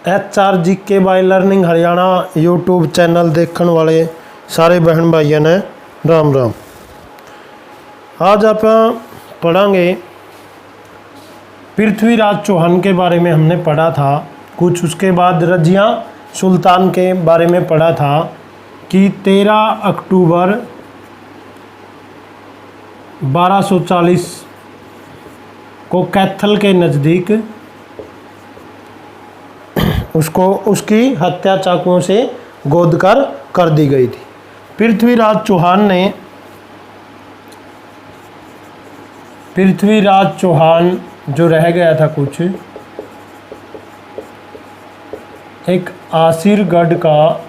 HR GK by learning Haryana YouTube channel देखने वाले सारे बहन भाइयों ने राम राम। आज आप पढ़ांगे पृथ्वीराज चौहान के बारे में हमने पढ़ा था कुछ। उसके बाद रजिया सुल्तान के बारे में पढ़ा था कि 13 अक्टूबर 1240 को कैथल के नज़दीक उसकी हत्या चाकुओं से गोद कर दी गई थी। पृथ्वीराज चौहान जो रह गया था कुछ, एक आसिरगढ़ का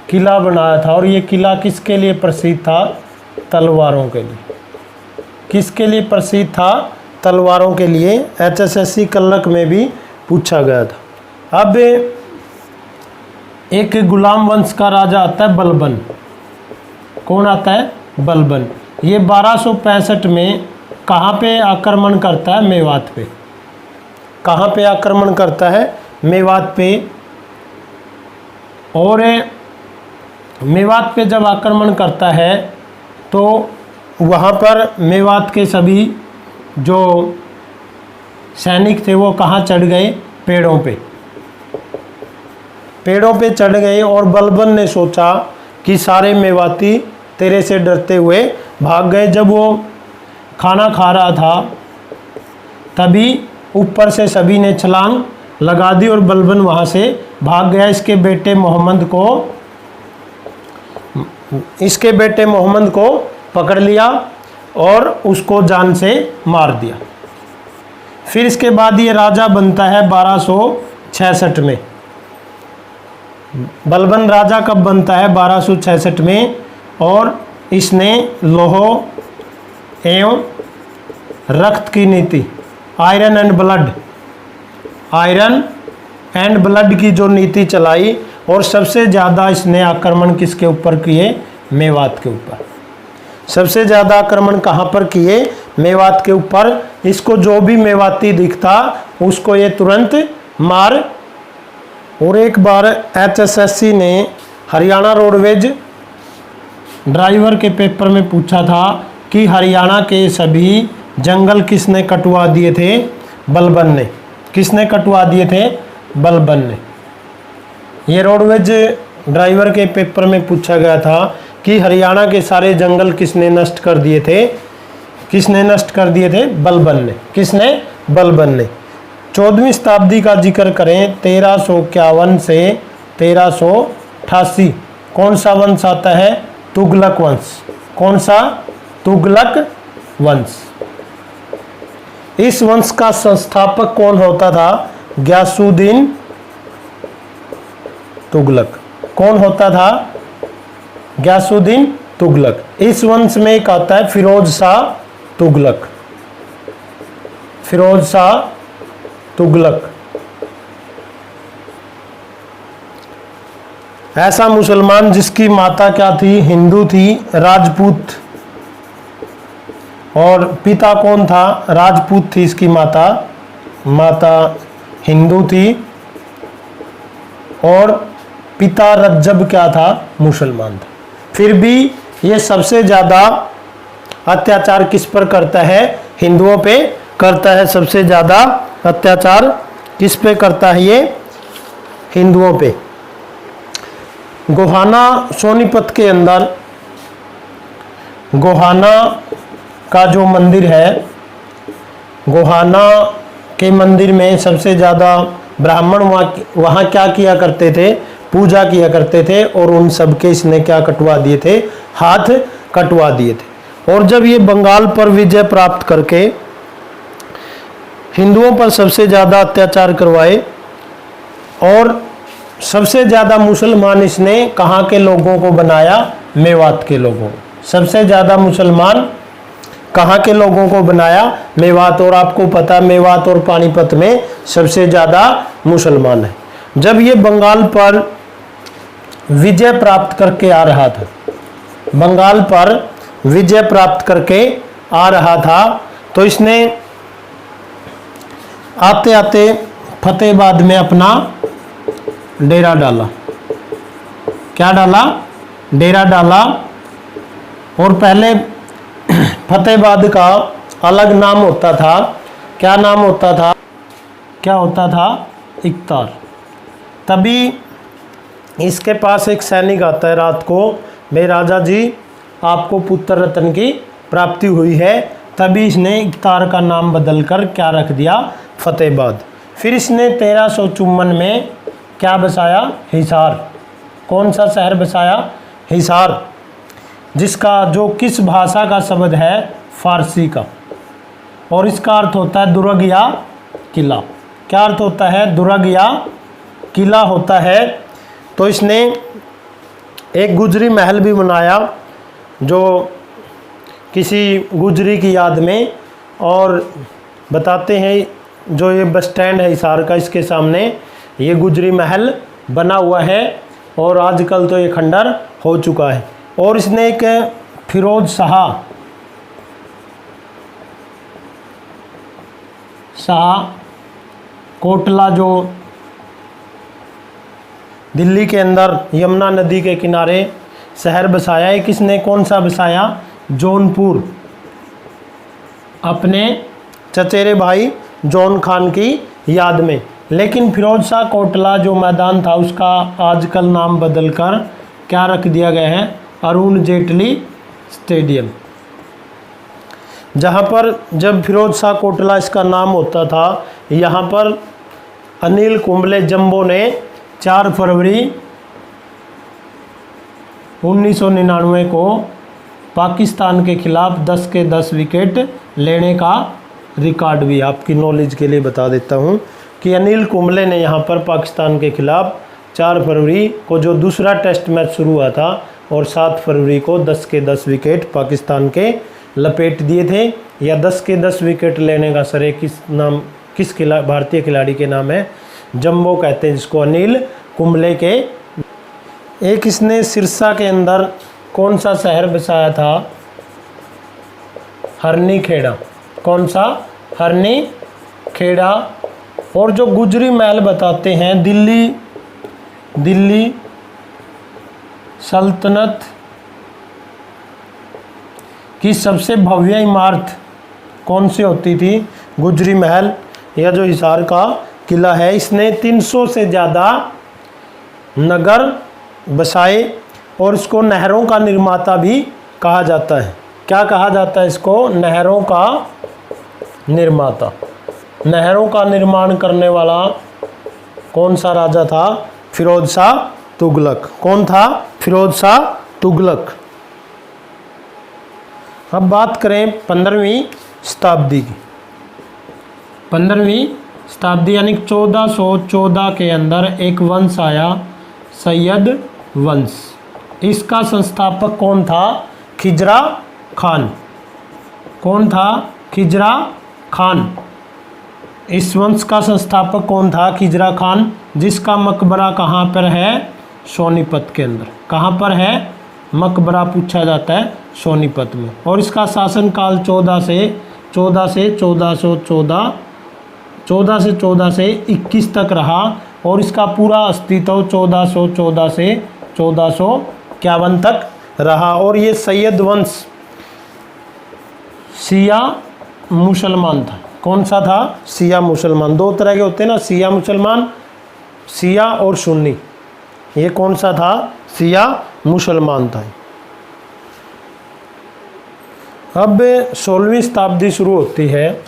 किला बनाया था। और ये किला किसके लिए प्रसिद्ध था? तलवारों के लिए। किसके लिए प्रसिद्ध था? तलवारों के लिए। HSSC कलक में भी पूछा गया था। अब एक गुलाम वंश का राजा आता है बलबन। कौन आता है? बलबन। ये 1265 में कहाँ पे आक्रमण करता है? मेवात पे। कहाँ पे आक्रमण करता है? मेवात पे। और मेवात पे जब आक्रमण करता है तो वहाँ पर मेवात के सभी जो सैनिक थे वो कहाँ चढ़ गए? पेड़ों पे। पेड़ों पे चढ़ गए और बलबन ने सोचा कि सारे मेवाती तेरे से डरते हुए भाग गए। जब वो खाना खा रहा था तभी ऊपर से सभी ने छलांग लगा दी और बलबन वहाँ से भाग गया। इसके बेटे मोहम्मद को पकड़ लिया और उसको जान से मार दिया। फिर इसके बाद ये राजा बनता है 1266 में। बलबन राजा कब बनता है? 1266 में। और इसने लोह एवं रक्त की नीति, आयरन एंड ब्लड की जो नीति चलाई। और सबसे ज़्यादा इसने आक्रमण किसके ऊपर किए? मेवात के ऊपर। सबसे ज़्यादा आक्रमण कहाँ पर किए? मेवात के ऊपर। इसको जो भी मेवाती दिखता उसको ये तुरंत मार। और एक बार HSSC ने हरियाणा रोडवेज ड्राइवर के पेपर में पूछा था कि हरियाणा के सभी जंगल किसने कटवा दिए थे? बलबन ने। किसने कटवा दिए थे? बलबन ने। ये रोडवेज ड्राइवर के पेपर में पूछा गया था कि हरियाणा के सारे जंगल किसने नष्ट कर दिए थे? किसने नष्ट कर दिए थे? बलबन ने। किसने? बलबन ने। 14वीं शताब्दी का जिक्र करें 1351 से 1388। कौन सा वंश आता है? तुगलक वंश। कौन सा? तुगलक वंश। इस वंश का संस्थापक कौन होता था? गयासुद्दीन तुगलक। कौन होता था? गयासुद्दीन तुगलक। इस वंश में एक आता है फिरोज शाह तुगलक। फिरोज शाह तुगलक ऐसा मुसलमान जिसकी माता क्या थी? हिंदू थी, राजपूत। और पिता कौन था? राजपूत थी इसकी माता। माता हिंदू थी और पिता रज्जब क्या था? मुसलमान था। फिर भी ये सबसे ज़्यादा अत्याचार किस पर करता है? हिंदुओं पे करता है। सबसे ज़्यादा अत्याचार किस पे करता है? ये हिंदुओं पे। गोहाना सोनीपत के अंदर गोहाना का जो मंदिर है, गोहाना के मंदिर में सबसे ज़्यादा ब्राह्मण वहाँ क्या किया करते थे? पूजा किया करते थे। और उन सब के इसने क्या कटवा दिए थे? हाथ कटवा दिए थे। और जब ये बंगाल पर विजय प्राप्त करके हिंदुओं पर सबसे ज़्यादा अत्याचार करवाए और सबसे ज़्यादा मुसलमान इसने कहाँ के लोगों को बनाया? मेवात के लोगों को। सबसे ज़्यादा मुसलमान कहाँ के लोगों को बनाया? मेवात। और आपको पता मेवात और पानीपत में सबसे ज़्यादा मुसलमान है। जब ये बंगाल पर विजय प्राप्त करके आ रहा था, बंगाल पर विजय प्राप्त करके आ रहा था तो इसने आते आते फतेहाबाद में अपना डेरा डाला। क्या डाला? डेरा डाला। और पहले फतेहाबाद का अलग नाम होता था। क्या नाम होता था? क्या होता था? इकतार। तभी इसके पास एक सैनिक आता है रात को, भाई राजा जी आपको पुत्र रत्न की प्राप्ति हुई है। तभी इसने इकतार का नाम बदलकर क्या रख दिया? फतेहाबाद। फिर इसने 1354 में क्या बसाया? हिसार। कौन सा शहर बसाया? हिसार, जिसका जो किस भाषा का शब्द है? फारसी का। और इसका अर्थ होता है दुर्ग या किला। क्या अर्थ होता है? दुर्ग या किला होता है। तो इसने एक गुजरी महल भी बनाया जो किसी गुजरी की याद में, और बताते हैं जो ये बस स्टैंड है हिसार का, इसके सामने ये गुजरी महल बना हुआ है और आजकल तो ये खंडर हो चुका है। और इसने एक फिरोज शाह कोटला जो दिल्ली के अंदर यमुना नदी के किनारे शहर बसाया है। किसने? कौन सा बसाया? जौनपुर, अपने चचेरे भाई जौन खान की याद में। लेकिन फिरोज शाह कोटला जो मैदान था उसका आजकल नाम बदलकर क्या रख दिया गया है? अरुण जेटली स्टेडियम। जहाँ पर जब फिरोज शाह कोटला इसका नाम होता था, यहाँ पर अनिल कुंबले जंबो ने 4 फरवरी 1999 को पाकिस्तान के खिलाफ 10 के 10 विकेट लेने का रिकॉर्ड भी आपकी नॉलेज के लिए बता देता हूँ कि अनिल कुंबले ने यहाँ पर पाकिस्तान के खिलाफ 4 फरवरी को जो दूसरा टेस्ट मैच शुरू हुआ था और 7 फरवरी को 10 के 10 विकेट पाकिस्तान के लपेट दिए थे। या 10 के 10 विकेट लेने का श्रेय किस भारतीय खिलाड़ी के नाम है? जंबो कहते हैं जिसको, अनिल कुंबले के। एक इसने सिरसा के अंदर कौन सा शहर बसाया था? हरनी खेड़ा। कौन सा? हरनी खेड़ा। और जो गुजरी महल बताते हैं, दिल्ली सल्तनत की सबसे भव्य इमारत कौन सी होती थी? गुजरी महल, या जो हिसार का किला है। इसने 300 से ज़्यादा नगर बसाए और इसको नहरों का निर्माता भी कहा जाता है। क्या कहा जाता है इसको? नहरों का निर्माता। नहरों का निर्माण करने वाला कौन सा राजा था? फिरोज शाह तुगलक। कौन था? फिरोज शाह तुगलक। अब बात करें 15वीं शताब्दी की। 15वीं शताब्दी यानी 1414 के अंदर एक वंश आया, सैयद वंश। इसका संस्थापक कौन था? खिजरा खान। कौन था? खिजरा खान। इस वंश का संस्थापक कौन था? खिजरा खान, जिसका मकबरा कहाँ पर है? सोनीपत के अंदर। कहाँ पर है मकबरा? पूछा जाता है सोनीपत में। और इसका शासनकाल 14 से 1421 तक रहा और इसका पूरा अस्तित्व 1414 से 1451 तक रहा। और ये सैयद वंश शिया मुसलमान था। कौन सा था? शिया मुसलमान। 2 तरह के होते हैं ना, शिया मुसलमान, शिया और सुन्नी। ये कौन सा था? शिया मुसलमान था। अब 16वीं शताब्दी शुरू होती है।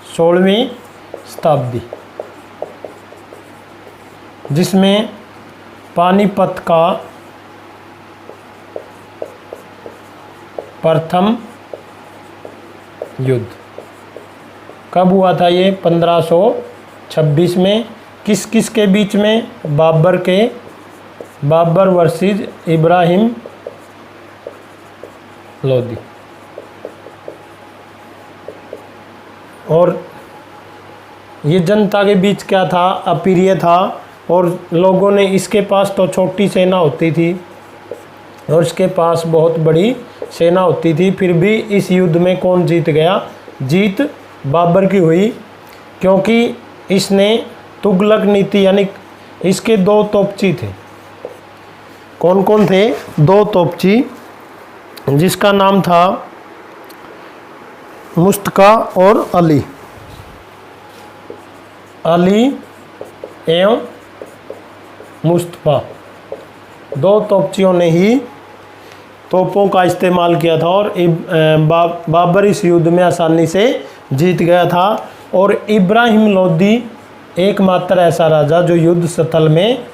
16वीं शताब्दी जिसमें पानीपत का प्रथम युद्ध कब हुआ था? ये 1526 में। किस किस के बीच में? बाबर वर्सेस इब्राहिम लोदी। और ये जनता के बीच क्या था? अप्रिय था। और लोगों ने, इसके पास तो छोटी सेना होती थी और इसके पास बहुत बड़ी सेना होती थी, फिर भी इस युद्ध में कौन जीत गया? जीत बाबर की हुई, क्योंकि इसने तुगलक नीति यानी इसके दो तोपची थे। कौन कौन थे? दो तोपची, जिसका नाम था मुस्तफा और अली। अली एवं मुस्तफा, दो तोपचियों ने ही तोपों का इस्तेमाल किया था और बाबर इस युद्ध में आसानी से जीत गया था। और इब्राहिम लोदी एकमात्र ऐसा राजा जो युद्ध स्थल में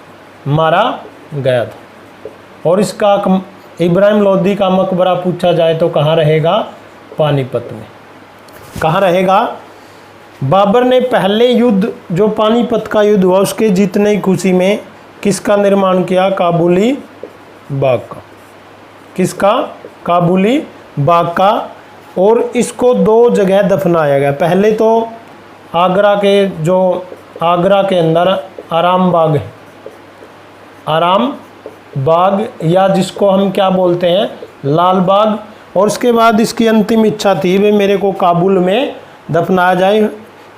मारा गया था। और इसका इब्राहिम लोदी का मकबरा पूछा जाए तो कहाँ रहेगा? पानीपत में। कहाँ रहेगा? बाबर ने पहले युद्ध जो पानीपत का युद्ध हुआ उसके जीतने की खुशी में किसका निर्माण किया? काबुली बाग का। किसका? काबुली बाग का। और इसको दो जगह दफनाया गया। पहले तो आगरा के अंदर आराम बाग है, आराम बाग, या जिसको हम क्या बोलते हैं? लाल बाग। और उसके बाद इसकी अंतिम इच्छा थी वे मेरे को काबुल में दफनाया जाए,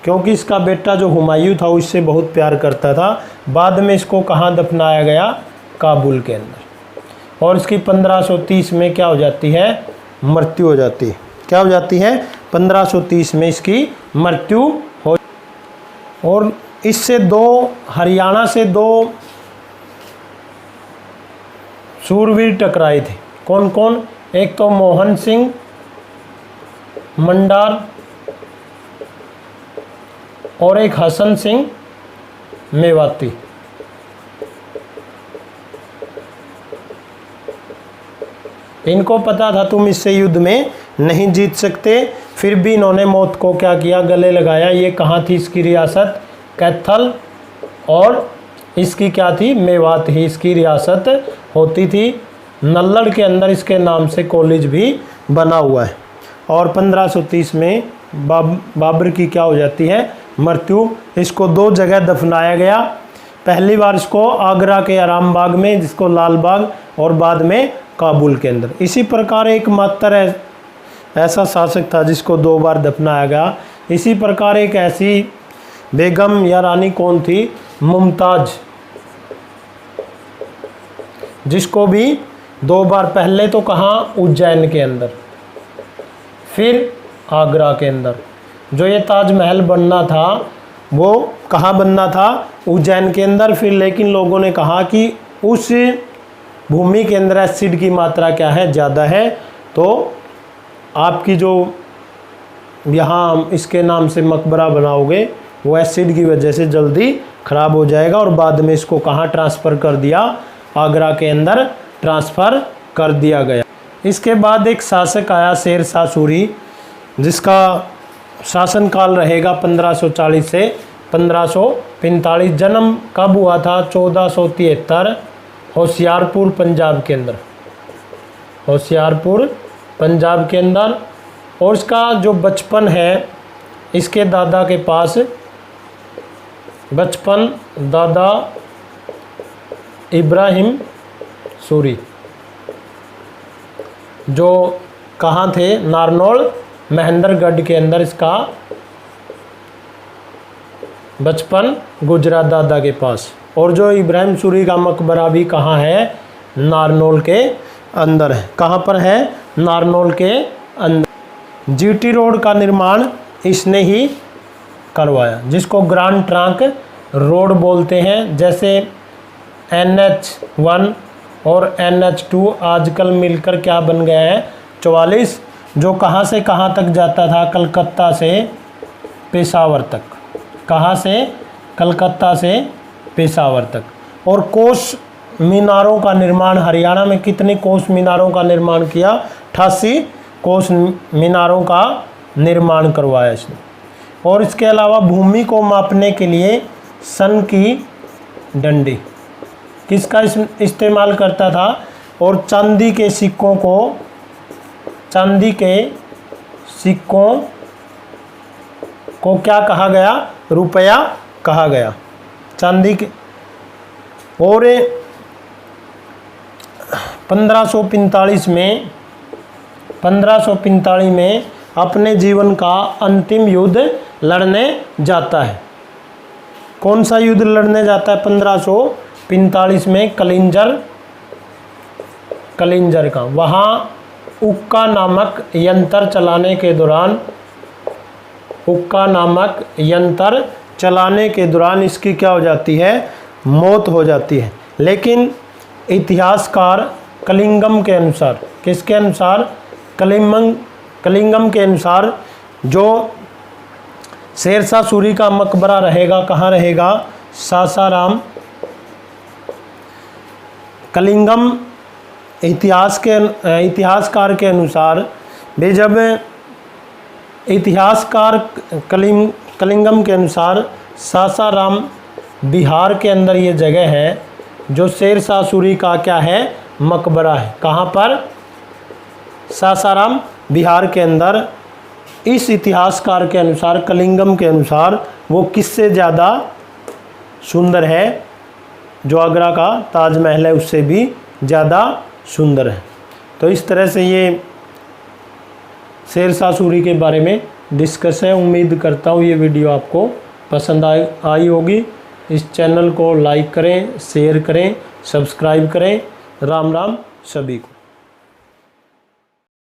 क्योंकि इसका बेटा जो हुमायूं था वो इससे बहुत प्यार करता था। बाद में इसको कहाँ दफनाया गया? काबुल के अंदर। और इसकी 1530 में क्या हो जाती है? मृत्यु हो जाती है। क्या हो जाती है? 1530 में इसकी मृत्यु हो। और इससे हरियाणा से दो शूरवीर टकराए थे। कौन कौन? एक तो मोहन सिंह मंडार और एक हसन सिंह मेवाती। इनको पता था तुम इससे युद्ध में नहीं जीत सकते, फिर भी इन्होंने मौत को क्या किया? गले लगाया। ये कहाँ थी इसकी रियासत? कैथल। और इसकी क्या थी? मेवात ही इसकी रियासत होती थी। नल्लड़ के अंदर इसके नाम से कॉलेज भी बना हुआ है। और 1530 में बाबर की क्या हो जाती है? मृत्यु। इसको दो जगह दफनाया गया। पहली बार इसको आगरा के आराम बाग में, जिसको लाल बाग, और बाद में काबुल के अंदर। इसी प्रकार एकमात्र ऐसा शासक था जिसको दो बार दफनाया गया। इसी प्रकार एक ऐसी बेगम या रानी कौन थी? मुमताज, जिसको भी दो बार, पहले तो कहाँ? उज्जैन के अंदर, फिर आगरा के अंदर। जो ये ताजमहल बनना था वो कहाँ बनना था? उज्जैन के अंदर। फिर लेकिन लोगों ने कहा कि उस भूमि के अंदर एसिड की मात्रा क्या है? ज़्यादा है, तो आपकी जो यहाँ इसके नाम से मकबरा बनाओगे वो एसिड की वजह से जल्दी ख़राब हो जाएगा। और बाद में इसको कहाँ ट्रांसफ़र कर दिया? आगरा के अंदर ट्रांसफ़र कर दिया गया। इसके बाद एक शासक आया शेर शाह सूरी, जिसका शासनकाल रहेगा 1540 से 1545। जन्म कब हुआ था? 1473, होशियारपुर पंजाब के अंदर। होशियारपुर पंजाब के अंदर। और इसका जो बचपन है इसके दादा के पास, बचपन दादा इब्राहिम सूरी, जो कहाँ थे? नारनौल महेंद्रगढ़ के अंदर इसका बचपन गुजरा दादा के पास। और जो इब्राहिम सूरी का मकबरा भी कहाँ है? नारनौल के अंदर है। कहाँ पर है? नारनौल के अंदर। जीटी रोड का निर्माण इसने ही करवाया, जिसको ग्रांड ट्रंक रोड बोलते हैं। जैसे NH1 और NH2 आजकल मिलकर क्या बन गया है? 44, जो कहाँ से कहाँ तक जाता था? कलकत्ता से पेशावर तक। कहाँ से? कलकत्ता से पेशावर तक। और कोस मीनारों का निर्माण हरियाणा में कितने कोस मीनारों का निर्माण किया? 88 कोस मीनारों का निर्माण करवाया इसने। और इसके अलावा भूमि को मापने के लिए सन की डंडी किसका इस्तेमाल करता था? और चांदी के सिक्कों को क्या कहा गया? रुपया कहा गया। चांदी के। और 1545 में अपने जीवन का अंतिम युद्ध लड़ने जाता है। कौन सा युद्ध लड़ने जाता है 1545 में? कलिंजर का। वहाँ उक्का नामक यंत्र चलाने के दौरान इसकी क्या हो जाती है? मौत हो जाती है। लेकिन इतिहासकार कलिंगम के अनुसार, किसके अनुसार? कलिंगम के अनुसार जो शेरशाह सूरी का मकबरा रहेगा, कहाँ रहेगा? सासाराम। कलिंगम इतिहासकार के अनुसार भी, जब इतिहासकार कलिंगम के अनुसार सासाराम बिहार के अंदर ये जगह है जो शेरशाह सूरी का क्या है? मकबरा है। कहाँ पर? सासाराम बिहार के अंदर। इस इतिहासकार के अनुसार, कलिंगम के अनुसार, वो किससे ज़्यादा सुंदर है? जो आगरा का ताजमहल है उससे भी ज़्यादा सुंदर है। तो इस तरह से ये शेरशाह सूरी के बारे में डिस्कस है। उम्मीद करता हूँ ये वीडियो आपको पसंद आई होगी। इस चैनल को लाइक करें, शेयर करें, सब्सक्राइब करें। राम राम सभी को।